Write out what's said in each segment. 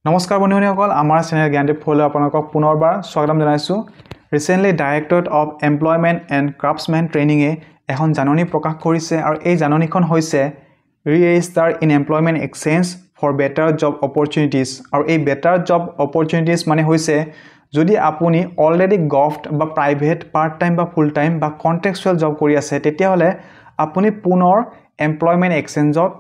নমস্কাৰ বন্ধুসকল আমাৰ চেনেল জ্ঞানদীপ ফলৈ আপোনালোকক পুনৰবাৰ স্বাগতম জনাইছো recently directorate of employment and craftsmen training এখন জাননী প্ৰকাশ কৰিছে আৰু এই জাননীখন হৈছে re-register in employment exchange for better job opportunities আৰু এই বেটাৰ জব অপৰচুনিটিজ মানে হৈছে যদি আপুনি অলৰেডি গভৰ্নমেণ্ট বা প্ৰাইভেট পাৰ্ট টাইম বা ফুল টাইম বা কন্ট্ৰেক্চুৱেল জব কৰি আছে তেতিয়া হলে আপুনি পুনৰ এমপ্লয়মেন্ট এক্সচেঞ্জত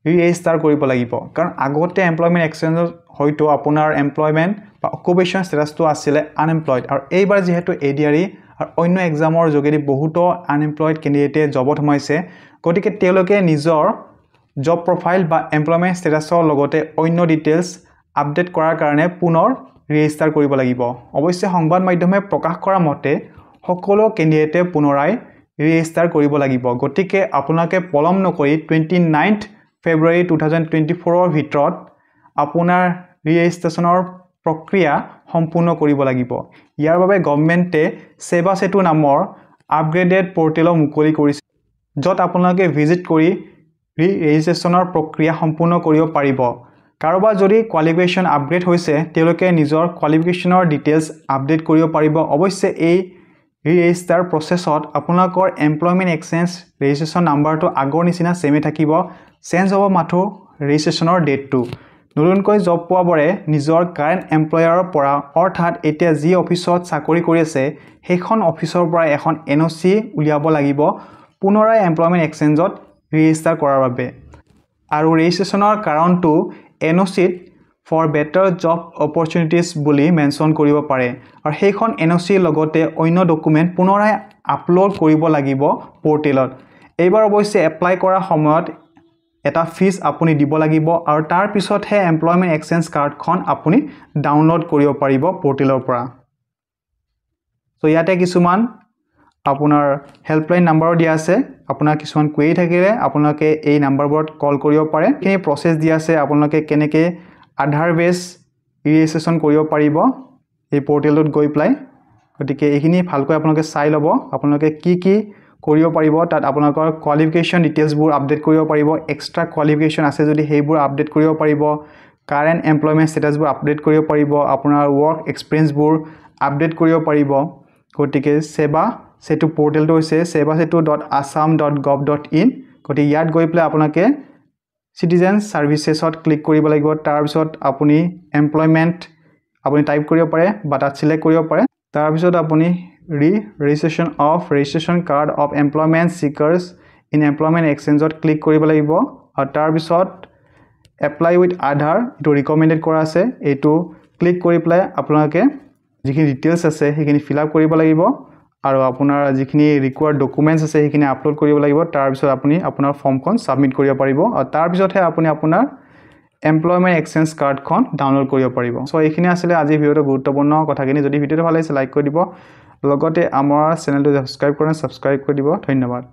ৰি-ৰেজিষ্টাৰ কৰিব লাগিব কাৰণ আগতে এমপ্লয়মেন্ট এক্সচেঞ্জত হয়তো আপোনাৰ এমপ্লয়মেন্ট বা অকুপেশন স্ট্যাটাসটো আছিল আনএমপ্লয়েড আৰু এইবাৰ যেহেতু এডিআৰই আৰু অন্য এক্সামৰ যোগেদি বহুতো আনএমপ্লয়েড ক্যান্ডিডেটে জবত সোমাইছে গতিকে তেওঁলোকে নিজৰ জব প্ৰফাইল বা এমপ্লয়মেন্ট স্ট্যাটাসৰ লগতে অন্য ডিটেইলছ আপডেট কৰাৰ কাৰণে পুনৰ ৰেজিষ্টাৰ কৰিব লাগিব অৱশ্যে সংবাদ মাধ্যমে প্ৰকাশ কৰা মতে সকলো ক্যান্ডিডেটে পুনৰাই ৰেজিষ্টাৰ কৰিব লাগিব গতিকে আপোনালোকে পলম নকৰি 29th February 2024 ৰ ভিতৰত আপোনাৰ ৰি-ৰেজিষ্ট্ৰেচনৰ প্ৰক্ৰিয়া সম্পূৰ্ণ কৰিব লাগিব ইয়াৰ বাবে গভৰ্নমেণ্টে সেৱা সেতু নামৰ আপগ্ৰেডেড পৰ্টেল মুকলি কৰিছে যত আপোনালোকে ভিজিট কৰি ৰি-ৰেজিষ্ট্ৰেচনৰ প্ৰক্ৰিয়া সম্পূৰ্ণ কৰিব পাৰিব কাৰোবাৰ যদি কোৱালিফিকেশন আপগ্ৰেড হৈছে তেওঁলোকে নিজৰ কোৱালিফিকেশনৰ ডিটেইলছ আপডেট কৰিব পাৰিব অৱশ্যে এই ৰি-ৰেজিষ্টাৰ প্ৰসেছত আপোনালোকৰ এমপ্লয়মেন্ট এক্সচেঞ্জ ৰেজিষ্ট্ৰেচন নাম্বাৰটো আগৰ নিচিনা সেমে থাকিব চেঞ্জ হ'ব মাথো ৰেজিষ্ট্ৰেচনৰ ডেটটো নতুনকৈ জব পোৱাবৰে নিজৰ কাৰেন্ট এমপ্লয়াৰৰ পৰা অৰ্থাৎ এতিয়া যি অফিচত চাকৰি কৰি আছে সেইখন অফিচৰ পৰা এখন এনঅসি উলিয়াব লাগিব পুনৰাই এমপ্লয়মেন্ট এক্সচেঞ্জত ৰেজিষ্টাৰ কৰাৰ বাবে আৰু ৰেজিষ্ট্ৰেচনৰ কাৰণটো এনঅসিত ফৰ বেটাৰ জব অপৰচুনিটিজ বুলি মেনশন কৰিব পাৰে আৰু সেইখন এনঅসি লগতে অন্য ডকুমেন্ট পুনৰাই আপলোড কৰিব লাগিব পৰ্টেলত এইবাৰ অৱশ্যে এপ্লাই কৰা সময়ত এটা ফিজ আপুনি দিব লাগিব আৰু তাৰ পিছতহে এমপ্লয়মেন্ট এক্সচেঞ্জ কাৰ্ডখন আপুনি ডাউনলোড কৰিব পাৰিব পৰ্টেলৰ পৰা সো ইয়াতে কিছুমান আপোনাৰ হেল্পলাইন নাম্বাৰ দিয়া আছে আপোনাৰ কিছুমান কোৱেৰি থাকিলে আপোনালোকে এই নাম্বাৰবোৰত কল কৰিব পাৰে এই প্ৰসেস দিয়া আছে আপোনালোকে কেনেকৈ আধাৰ বেছ ৰি-ৰেজিষ্ট্ৰেচন কৰিব পাৰিব এই পৰ্টেলত গৈ প্লাই গতিকে এইখিনি ভালকৈ আপোনালোকে চাই ল'ব আপোনালোকে কি কৰিব পাৰিব তাত আপোনালোকৰ কোৱালিফিকেশন ডিটেইলছবোৰ আপডেট কৰিব পাৰিব এক্সট্ৰা কোৱালিফিকেশন আছে যদি সেইবোৰ আপডেট কৰিব পাৰিব কাৰেন্ট এমপ্লয়মেন্ট ষ্টেটাসবোৰ আপডেট কৰিব পাৰিব আপোনাৰ ওয়াৰ্ক এক্সপেৰিয়েন্সবোৰ আপডেট কৰিব পাৰিব গতিকে সেৱা সেতু পৰ্টেলটো হৈছে sevasetu.assam.gov.in গতিকে ইয়াত গৈ প্লাই আপোনালোকে সিটিজেন সাৰ্ভিসেছত ক্লিক কৰিব লাগিব তাৰ পিছত আপুনি এমপ্লয়মেন্ট আপুনি টাইপ কৰিব পাৰে বা তাত সিলেক্ট কৰিব পাৰে তাৰ পিছত আপুনি registration card of employment seekers in employment এক্সচেঞ্জত ক্লিক কৰিব লাগিব আৰু তাৰ পিছত এপ্লাই উইথ আধাৰ এটো ৰিকমেন্ডেড কৰা আছে এটো ক্লিক কৰি প্লাই আপোনালোকে যিখিনি ডিটেইলছ আছে সেইখিনি ফিল আপ কৰিব লাগিব আৰু আপোনাৰ যিখিনি ৰিকোয়াৰ্ড ডকুমেন্টছ আছে সেইখিনি আপলোড কৰিব লাগিব তাৰ পিছত আপুনি আপোনাৰ ফৰ্মখন সাবমিট কৰিব পাৰিব আৰু তাৰ পিছতহে আপুনি আপোনাৰ এমপ্লয়মেন্ট এক্সচেঞ্জ কাৰ্ডখন ডাউনলোড কৰিব পাৰিব সো এইখিনি আছিল আজি ভিডিওটো গুৰুত্বপূৰ্ণ কথাখিনি যদি ভিডিওটো ভাল লাগিছে লাইক কৰি দিব লগতে আমাৰ চেনেলটো সাবস্ক্ৰাইব কৰি দিব ধন্যবাদ